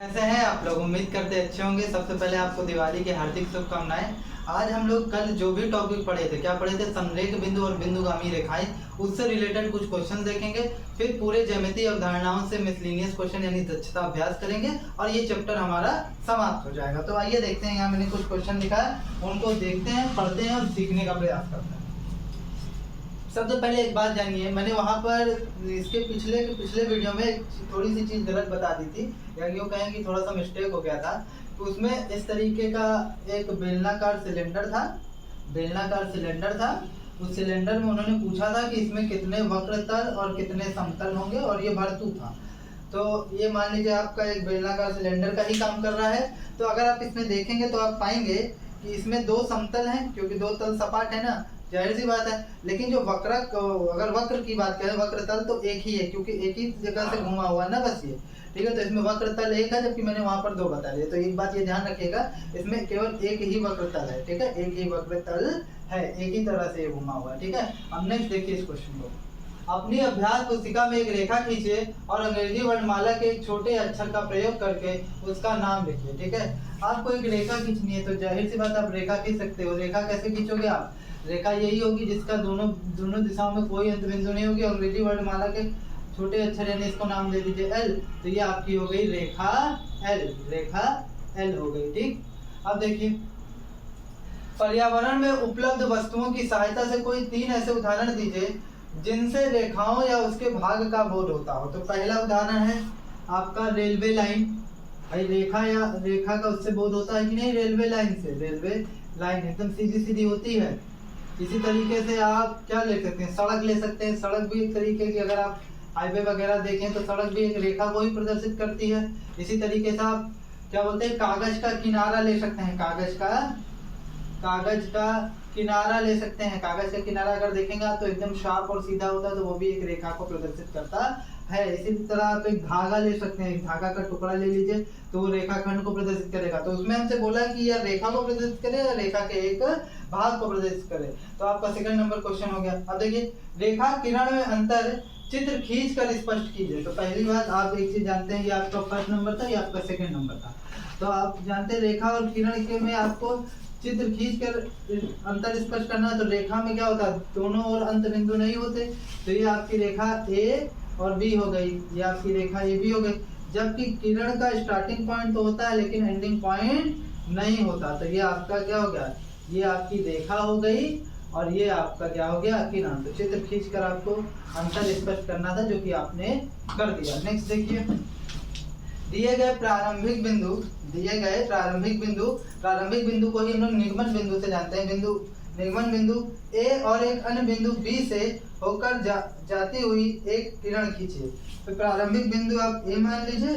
कैसे हैं आप लोग। उम्मीद करते अच्छे होंगे। सबसे पहले आपको दिवाली की हार्दिक शुभकामनाएं। आज हम लोग कल जो भी टॉपिक पढ़े थे, क्या पढ़े थे, संरेख बिंदु और बिंदुगामी रेखाएं, उससे रिलेटेड कुछ क्वेश्चन देखेंगे। फिर पूरे ज्यामितीय अवधारणाओं से मिसलिनियस क्वेश्चन यानी दक्षता अभ्यास करेंगे और ये चैप्टर हमारा समाप्त हो जाएगा। तो आइए देखते हैं, यहाँ मैंने कुछ क्वेश्चन लिखा है, उनको देखते हैं, पढ़ते हैं और सीखने का प्रयास करते हैं। सबसे पहले एक बात जानिए, मैंने वहाँ पर इसके पिछले वीडियो में थोड़ी सी चीज़ गलत बता दी थी, या यूँ कहें कि थोड़ा सा मिस्टेक हो गया था। तो उसमें इस तरीके का एक बेलनाकार सिलेंडर था। उस सिलेंडर में उन्होंने पूछा था कि इसमें कितने वक्र तल और कितने समतल होंगे, और ये भरतू था। तो ये मान लीजिए आपका एक बेलनाकार सिलेंडर का ही काम कर रहा है। तो अगर आप इसमें देखेंगे तो आप पाएंगे कि इसमें दो समतल हैं, क्योंकि दो तल सपाट है ना, जाहिर सी बात है। लेकिन जो अगर वक्र की बात करें, वक्र तल तो एक ही है, क्योंकि एक ही जगह से घुमा हुआ है ना, बस ये ठीक है। तो इसमें वक्र तल एक है, जबकि मैंने वहां पर दो बता दिए। तो एक बात ये ध्यान रखिएगा, इसमें केवल एक ही वक्र तल है, ठीक है, एक ही वक्र तल है, एक ही तरह से ये घुमा हुआ है, ठीक है। अब नेक्स्ट देखिए इस क्वेश्चन को। अपनी अभ्यास पुस्तिका में एक रेखा खींचिए और अंग्रेजी वर्णमाला के एक छोटे अक्षर का प्रयोग करके उसका नाम लिखिए, ठीक है। आपको एक रेखा खींचनी है, तो जाहिर सी बात आप रेखा खींच सकते हो। रेखा कैसे खींचोगे आप? रेखा यही होगी जिसका दोनों दिशाओं में कोई अंत बिंदु नहीं होगी। अंग्रेजी वर्णमाला के छोटे अक्षर यानी इसको नाम दे दीजिए एल। तो ये आपकी हो गई रेखा एल हो गई, ठीक। अब देखिए, पर्यावरण में उपलब्ध वस्तुओं की सहायता से कोई 3 ऐसे उदाहरण दीजिए जिनसे रेखाओं या उसके भाग का बोध होता हो। तो पहला उदाहरण है आपका रेलवे लाइन। भाई रेखा का उससे बोध होता है कि नहीं? रेलवे लाइन से। रेलवे लाइन एकदम सीधी सीधी होती है। इसी तरीके से आप क्या ले सकते हैं? सड़क ले सकते हैं। सड़क भी एक तरीके की, अगर आप हाईवे वगैरह देखें तो सड़क भी एक रेखा को ही प्रदर्शित करती है। इसी तरीके से आप क्या बोलते हैं, कागज का किनारा ले सकते हैं। कागज का किनारा ले सकते हैं। कागज का किनारा अगर देखेंगे आप तो एकदम शार्प और सीधा होता है, तो वो भी एक रेखा को प्रदर्शित करता है। इसी तरह आप एक धागा ले सकते हैं। एक धागा का टुकड़ा ले लीजिए तो वो रेखाखंड को प्रदर्शित करेगा। तो उसमें हमसे बोला कि यह रेखा को प्रदर्शित करे या रेखा के एक भाग को प्रदर्शित करे। तो आपका सेकंड नंबर क्वेश्चन हो गया। अब देखिए, रेखा किरण में अंतर चित्र खींच कर स्पष्ट कीजिए। तो पहली बात आप एक चीज जानते हैं, ये आपका फर्स्ट नंबर था, ये आपका सेकंड नंबर था। तो आप जानते हैं रेखा और किरण के में आपको चित्र खींच कर अंतर स्पष्ट करना है। तो रेखा में क्या होता है, दोनों और अंत बिंदु नहीं होते। तो ये आपकी रेखा ए और बी हो गई, ये आपकी रेखा ए बी हो गई। जबकि किरण का स्टार्टिंग पॉइंट तो होता है लेकिन एंडिंग पॉइंट नहीं होता। तो ये आपका क्या हो गया, ये आपकी रेखा हो गई और ये आपका क्या हो गया, किरण। तो चित्र खींच कर आपको अंतर स्पष्ट करना था, जो कि आपने कर दिया। नेक्स्ट देखिए, दिए गए प्रारंभिक बिंदु को ही हम लोग निगमन बिंदु से जानते हैं। निगमन बिंदु ए और एक अन्य बिंदु बी से होकर जाती हुई एक किरण खींचिए। तो प्रारंभिक बिंदु आप ए मान लीजिए,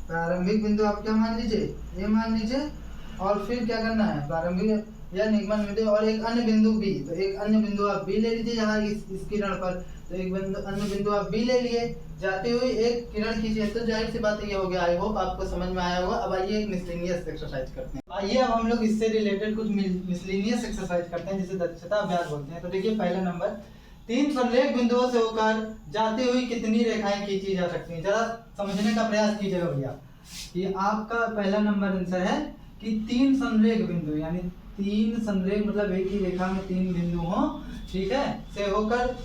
प्रारंभिक बिंदु आप क्या मान लीजिए, ए मान लीजिए। और फिर क्या करना है, प्रारंभिक या निगमन बिंदु और एक अन्य बिंदु बी। तो एक अन्य बिंदु आप बी ले लीजिए यहाँ इस किरण पर। तो एक अन्य बिंदु आप बी ले लिए, जाते हुए एक किरण खींचिए। तो जाहिर सी बात ये हो गया। आई होप आपको समझ में आया होगा। अब आइए एक मिसलिनियस एक्सरसाइज करते हैं। आइए अब हम लोग इससे रिलेटेड कुछ मिसलिनियस एक्सरसाइज करते हैं, जिसे दक्षता अभ्यास बोलते हैं। तो देखिए, पहला नंबर, 3 संरेख बिंदुओं से होकर जाती हुई कितनी रेखाएं खींची जा सकती हैं? जरा समझने का प्रयास कीजिएगा भैया। ये आपका पहला नंबर आंसर है कि 3 संरेख बिंदु, यानी 3 संरेख मतलब एक ही रेखा में 3 बिंदु हों, ठीक है, से होकर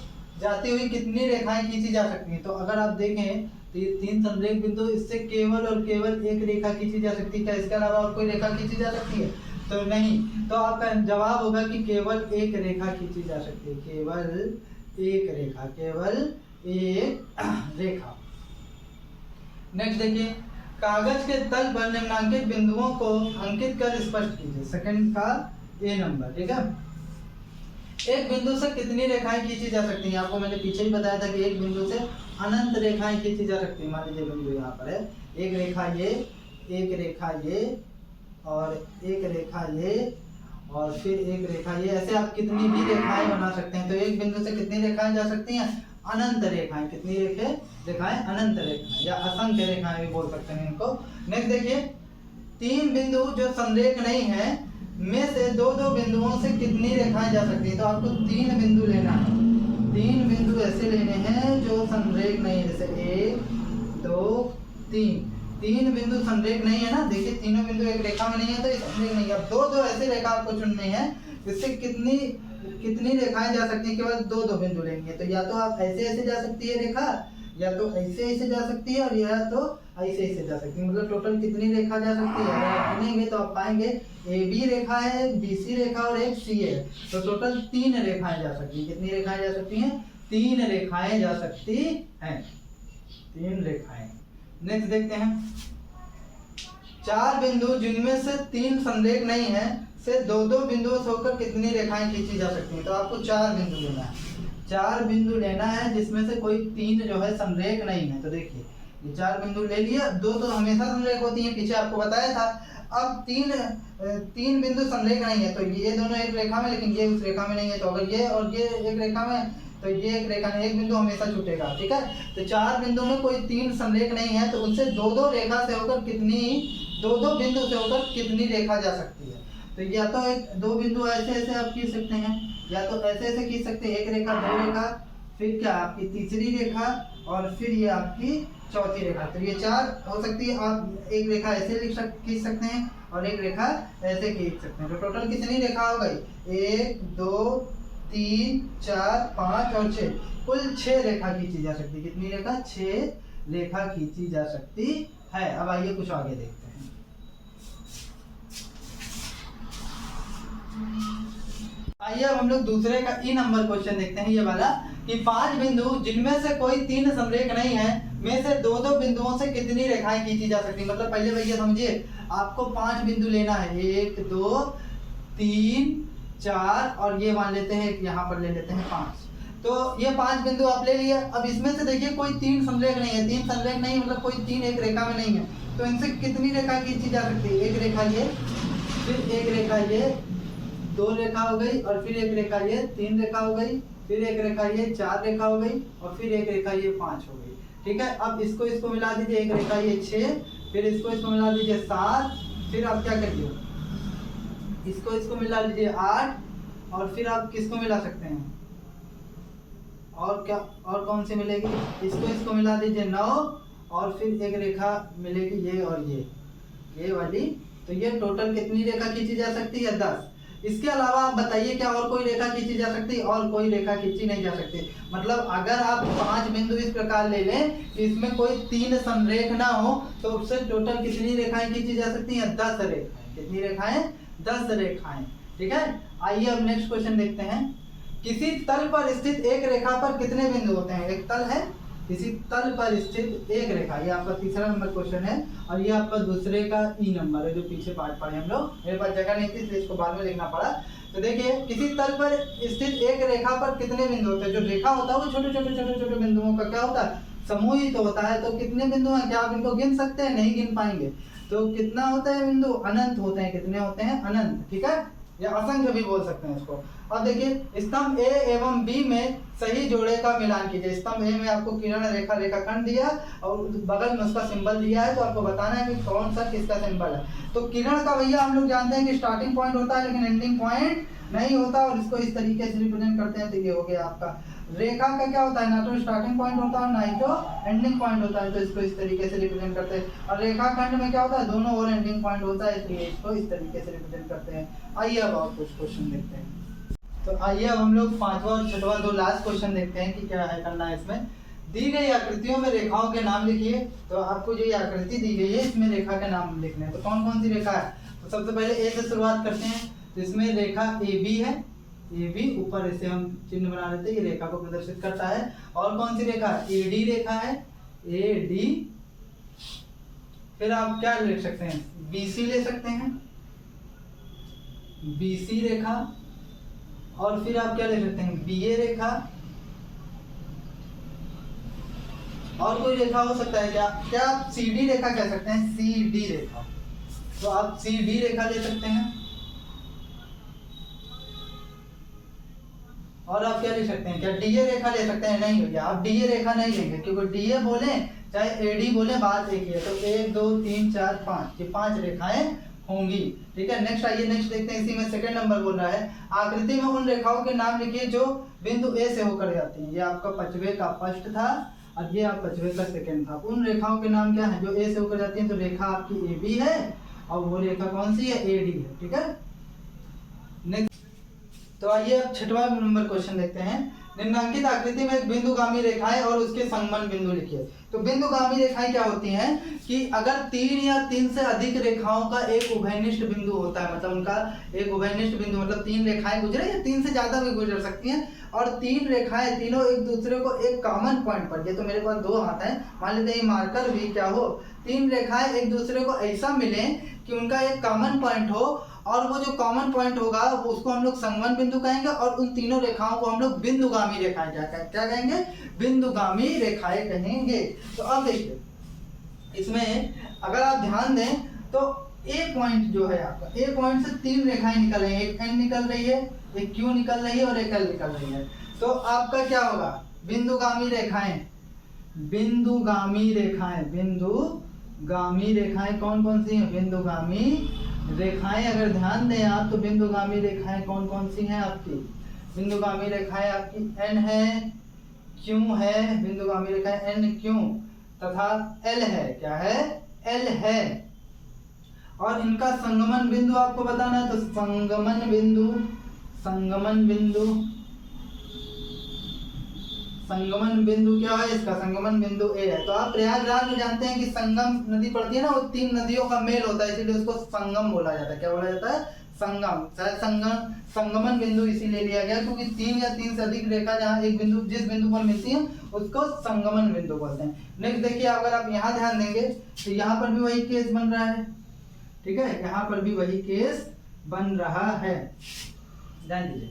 जाती हुई कितनी रेखाएं खींची जा सकती हैं। तो अगर आप देखें तो ये 3 संरेख बिंदु, इससे केवल और केवल एक रेखा खींची जा सकती है। क्या इसके अलावा और कोई रेखा खींची जा सकती है? तो नहीं। तो आपका जवाब होगा कि केवल एक रेखा खींची जा सकती है। केवल एक रेखा। नेक्स्ट देखिए, कागज के तल पर निम्नांकित बिंदुओं को अंकित कर स्पष्ट कीजिए। सेकंड का ए नंबर, ठीक है। एक बिंदु से कितनी रेखाएं खींची जा सकती हैं? आपको मैंने पीछे ही बताया था कि एक बिंदु से अनंत रेखाएं खींची जा सकती हैं। मान लीजिए बिंदु यहाँ पर है, एक रेखा ये, एक रेखा ये, और एक रेखा ये, और फिर एक रेखा ये। ऐसे आप कितनी भी रेखाएं बना सकते हैं। तो एक बिंदु से कितनी रेखाएं जा सकती हैं? अनंत रेखाएं। कितनी रेखाएं? अनंत रेखाएं, या असंख्य रेखाएं भी बोल सकते हैं इनको। नेक्स्ट देखिए, 3 बिंदु जो संरेख नहीं है में से 2-2 बिंदुओं से कितनी रेखाएं जा सकती हैं? तो आपको 3 बिंदु लेना है। 3 बिंदु ऐसे लेने हैं जो संरेख नहीं है, जैसे 1 2 3। तीन बिंदु संरेख नहीं है ना, देखिए तीनों बिंदु एक रेखा में नहीं है तो ये संरेख नहीं है। अब दो दो ऐसी रेखा आपको चुननी है, इससे कितनी रेखाएं जा सकती हैं, केवल दो दो बिंदु लेंगे। तो या तो आप ऐसे ऐसे जा सकती है रेखा, या तो ऐसे ऐसे जा सकती है, और या तो ऐसे ऐसे जा सकती है। मतलब टोटल कितनी रेखा जा सकती है, अगर आप गिनेंगे तो आप पाएंगे ए बी रेखा है, बी सी रेखा और एक सी है, तो टोटल 3 रेखाएं जा सकती हैं। कितनी रेखाएं जा सकती हैं, 3 रेखाएं जा सकती हैं, 3 रेखाएं। नेक्स्ट देखते हैं, 4 बिंदु जिनमें से 3 संरेख नहीं है से दो दो बिंदुओं से होकर कितनी रेखाएं खींची जा सकती हैं। तो आपको 4 बिंदु लेना है, 4 बिंदु लेना है जिसमें से कोई 3 जो है संरेख नहीं है। तो देखिए ये 4 बिंदु ले लिया, 2 तो हमेशा संरेख होती हैं, पीछे आपको बताया था। अब 3 बिंदु संरेख नहीं है, तो ये दोनों एक रेखा में, लेकिन ये उस रेखा में नहीं है। तो अगर ये और ये एक रेखा में, तो ये एक रेखा में, एक बिंदु हमेशा छूटेगा, ठीक है। तो 4 बिंदु में कोई 3 संरेख नहीं है, तो उनसे दो दो रेखा से होकर दो दो बिंदु से होकर कितनी रेखा जा सकती है। तो या तो दो बिंदु ऐसे ऐसे आप खींच सकते हैं, या तो ऐसे ऐसे खींच सकते हैं, एक रेखा, दो रेखा, फिर क्या आपकी तीसरी रेखा, और फिर ये आपकी चौथी रेखा। तो ये 4 हो सकती है। आप एक रेखा ऐसे खींच सकते हैं और एक रेखा ऐसे खींच सकते हैं। तो टोटल कितनी रेखा हो गई, 1 2 3 4 5 और 6, कुल 6 रेखा खींची जा सकती है। कितनी रेखा, 6 रेखा खींची जा सकती है। अब आइए कुछ आगे देखते हैं। आइए अब हम लोग दूसरे का ई नंबर क्वेश्चन देखते हैं, ये वाला, कि 5 बिंदु जिनमें से कोई 3 संरेख नहीं है में से दो दो बिंदुओं से कितनी रेखाएं खींची जा सकती है। मतलब पहले भैया समझिए, आपको 5 बिंदु लेना है, 1 2 3 4, और ये मान लेते हैं यहाँ पर ले लेते हैं 5। तो ये 5 बिंदु आप ले लिए। अब इसमें से देखिए कोई 3 संरेख नहीं है, 3 संरेख नहीं मतलब कोई 3 एक रेखा में नहीं है, तो इनसे कितनी रेखा खींची जा सकती है। एक रेखा ये, फिर एक रेखा ये, 2 रेखा हो गई, और फिर एक रेखा ये, 3 रेखा हो गई, फिर एक रेखा ये, 4 रेखा हो गई, और फिर एक रेखा ये 5 हो गई, ठीक है। अब इसको मिला दीजिए, एक रेखा ये 6, फिर इसको मिला दीजिए 7, फिर आप क्या करिए, इसको मिला लीजिए 8, और फिर आप किसको मिला सकते हैं, और क्या, और कौन सी मिलेगी, इसको मिला दीजिए 9, और फिर एक रेखा मिलेगी ये और ये वाली। तो ये टोटल कितनी रेखा खींची जा सकती है, 10। इसके अलावा आप बताइए क्या और कोई रेखा खींची जा सकती है, और कोई रेखा खींची नहीं जा सकती। मतलब अगर आप 5 बिंदु इस प्रकार ले लें कि इसमें कोई 3 संरेख ना हो, तो उससे टोटल कितनी रेखाएं खींची जा सकती हैं, 10 रेखाएं। कितनी रेखाएं, 10 रेखाएं, ठीक है। आइए अब नेक्स्ट क्वेश्चन देखते हैं, किसी तल पर स्थित एक रेखा पर कितने बिंदु होते हैं। एक तल है, किसी तल पर स्थित एक रेखा, ये आपका तीसरा नंबर क्वेश्चन है, और ये आपका दूसरे का ई नंबर है, जो पीछे पार्ट पढ़े हम लोग। मेरे पास जगह नहीं थी इसलिए इसको बाद में लिखना पड़ा। तो देखिए, किसी तल पर स्थित एक रेखा पर कितने बिंदु होते हैं। जो रेखा होता है वो छोटे छोटे बिंदुओं का क्या होता है, समूह ही तो होता है। तो कितने बिंदु हैं, क्या आप इनको गिन सकते हैं, नहीं गिन पाएंगे। तो कितना होता है बिंदु, अनंत होते हैं। कितने होते हैं, अनंत, ठीक है, या असंख्य भी बोल सकते हैं इसको। अब देखिए, स्तंभ ए एवं बी में सही जोड़े का मिलान कीजिए। स्तंभ ए में आपको किरण रेखा रेखाखंड दिया और बगल में उसका सिंबल दिया है, तो आपको बताना है कि कौन सा किसका सिंबल है। तो किरण का भैया हम लोग जानते हैं कि स्टार्टिंग पॉइंट होता है लेकिन एंडिंग पॉइंट नहीं होता, और इसको इस तरीके से रिप्रेजेंट करते हैं। तो ये हो गया आपका। रेखा का क्या होता है, ना तो स्टार्टिंग पॉइंट होता है ना ही तो एंडिंग पॉइंट होता है, तो इसको इस तरीके से रिप्रेजेंट करते हैं। और रेखाखंड में क्या होता है, दोनों ओर एंडिंग पॉइंट होता है, इसलिए इसको इस तरीके से रिप्रेजेंट करते हैं। आइए अब और कुछ क्वेश्चन देखते हैं। तो आइए अब हम लोग 5वां और 6वां 2 लास्ट क्वेश्चन देखते हैं कि क्या है करना है इसमें। दी गई आकृतियों में रेखाओं के नाम लिखिए। तो आपको जो ये आकृति दी गई है इसमें रेखा के नाम लिखने हैं। तो कौन कौन सी रेखा है, तो सबसे पहले ए से शुरुआत करते हैं। तो इसमें रेखा ए बी है, ए बी ऊपर ऐसे हम चिन्ह बना लेते हैं, ये रेखा को प्रदर्शित करता है। और कौन सी रेखा, ए डी रेखा है, ए डी। फिर आप क्या लिख सकते हैं, बी सी ले सकते हैं, बी सी रेखा। और फिर आप क्या ले सकते हैं, बी ए रेखा। और कोई रेखा हो सकता है क्या आप सी डी रेखा कह सकते हैं, सी डी रेखा। तो आप सी डी रेखा ले सकते हैं। और आप क्या ले सकते हैं, क्या डी ए रेखा ले सकते हैं, नहीं भैया आप डी ए रेखा नहीं लेंगे, क्योंकि डी ए बोले चाहे ए डी बोले बात एक ही है। तो 1 2 3 4 5 ये 5 रेखाएं होंगी, ठीक है। नेक्स्ट आइए, नेक्स्ट देखते हैं। इसी में सेकंड नंबर बोल रहा है, आकृति में उन रेखाओं के नाम लिखिए जो बिंदु ए से होकर जाती हैं। ये आपका 5वें का फर्स्ट था। और ये आपका जो है सेकेंड था। उन रेखाओं के नाम क्या है जो ए से होकर जाती हैं? तो रेखा आपकी ए बी है और वो रेखा कौन सी है? ए डी है। ठीक है, नेक्स्ट। तो आइए अब 6वां नंबर क्वेश्चन देखते हैं। निम्नांकित आकृति में एक बिंदुगामी रेखा है और उसके संगमन बिंदु लिखिए। तो बिंदुगामी रेखाएं क्या होती हैं कि अगर 3 या 3 से अधिक रेखाओं का एक उभयनिष्ठ बिंदु होता है, मतलब उनका एक उभयनिष्ठ बिंदु मतलब 3 रेखाएं गुजरे या 3 से ज्यादा भी गुजर सकती हैं, और 3 रेखाएं तीनों एक दूसरे को एक कॉमन पॉइंट पर, ये तो मेरे पास 2 हाथ हैं, मान लेते हैं मार्कर भी क्या हो, 3 रेखाएं एक दूसरे को ऐसा मिले कि उनका एक कॉमन पॉइंट हो, और वो जो कॉमन पॉइंट होगा वो उसको हम लोग संगमन बिंदु कहेंगे, और उन तीनों रेखाओं को हम लोग बिंदुगामी रेखाएं क्या कहेंगे? बिंदुगामी रेखाएं कहेंगे। तो अब देखिए इसमें अगर आप ध्यान दें तो ए पॉइंट जो है आपका, ए पॉइंट से 3 रेखाएं निकल रही है, एक एन निकल रही है, एक क्यू निकल रही है और एक एल निकल रही है। तो आपका क्या होगा? बिंदुगामी रेखाएं, बिंदुगामी रेखाएं, बिंदुगामी रेखाएं कौन कौन सी हैं? बिंदुगामी रेखाएं अगर ध्यान दें आप तो बिंदुगामी रेखाएं कौन कौन सी हैं आपकी? बिंदुगामी रेखाएं आपकी एन है, क्यू है, बिंदुगामी रेखाएं एन क्यू तथा एल है। क्या है? एल है। और इनका संगमन बिंदु आपको बताना है, तो संगमन बिंदु, संगमन बिंदु, संगमन बिंदु क्या है इसका? संगमन बिंदु ए है। तो आप प्रयागराज में जानते हैं कि संगम नदी पड़ती है ना, वो 3 नदियों का मेल होता है, इसीलिए उसको संगम बोला जाता है। क्या बोला जाता है? संगम। शायद संगमन बिंदु इसीलिए लिया गया क्योंकि 3 या 3 से अधिक रेखा जहाँ एक बिंदु जिस बिंदु पर मिलती है उसको संगमन बिंदु बोलते हैं। नेक्स्ट देखिए, अगर आप यहाँ ध्यान देंगे तो यहाँ पर भी वही केस बन रहा है। ठीक है, यहाँ पर भी वही केस बन रहा है, ध्यान दीजिए।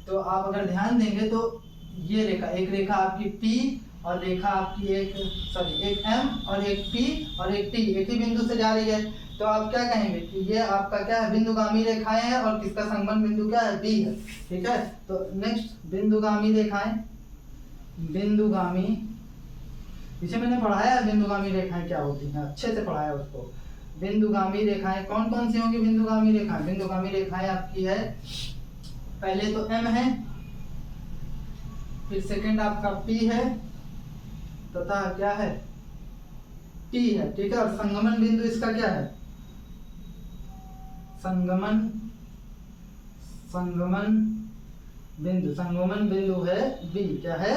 तो आप अगर ध्यान देंगे तो ये रेखा, एक रेखा आपकी P और रेखा आपकी एक M और एक P और एक T एक ही बिंदु से जा रही है। तो आप क्या कहेंगे कि ये आपका क्या है? बिंदुगामी रेखाएं हैं और किसका संगमन बिंदु क्या है? B है। ठीक है, तो नेक्स्ट बिंदुगामी रेखाएं, बिंदुगामी, पीछे मैंने पढ़ाया है बिंदुगामी रेखाएं क्या होती हैं, अच्छे से पढ़ाया उसको। बिंदुगामी रेखाएं कौन कौन सी होंगी? बिंदुगामी रेखाएं, बिंदुगामी रेखाएं आपकी है, पहले तो M है, फिर सेकंड आपका P है तथा क्या है? T है। ठीक है, और संगमन बिंदु इसका क्या है? संगमन बिंदु है B। क्या है?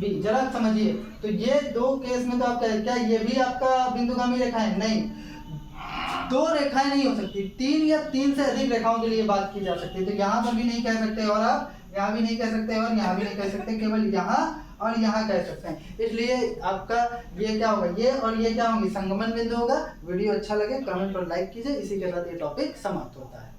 B। जरा समझिए, तो ये 2 केस में तो आपका क्या ये भी आपका बिंदुगामी रेखा है? नहीं, 2 रेखाएं नहीं हो सकती, 3 या 3 से अधिक रेखाओं के लिए बात की जा सकती है। तो यहाँ पर भी नहीं कह सकते और आप यहाँ भी नहीं कह सकते और यहाँ भी नहीं कह सकते, केवल यहाँ और यहाँ कह सकते हैं। इसलिए आपका ये क्या होगा? ये और ये क्या होंगे? संगमन बिंदु होगा। वीडियो अच्छा लगे कमेंट पर लाइक कीजिए। इसी के साथ ये टॉपिक समाप्त होता है।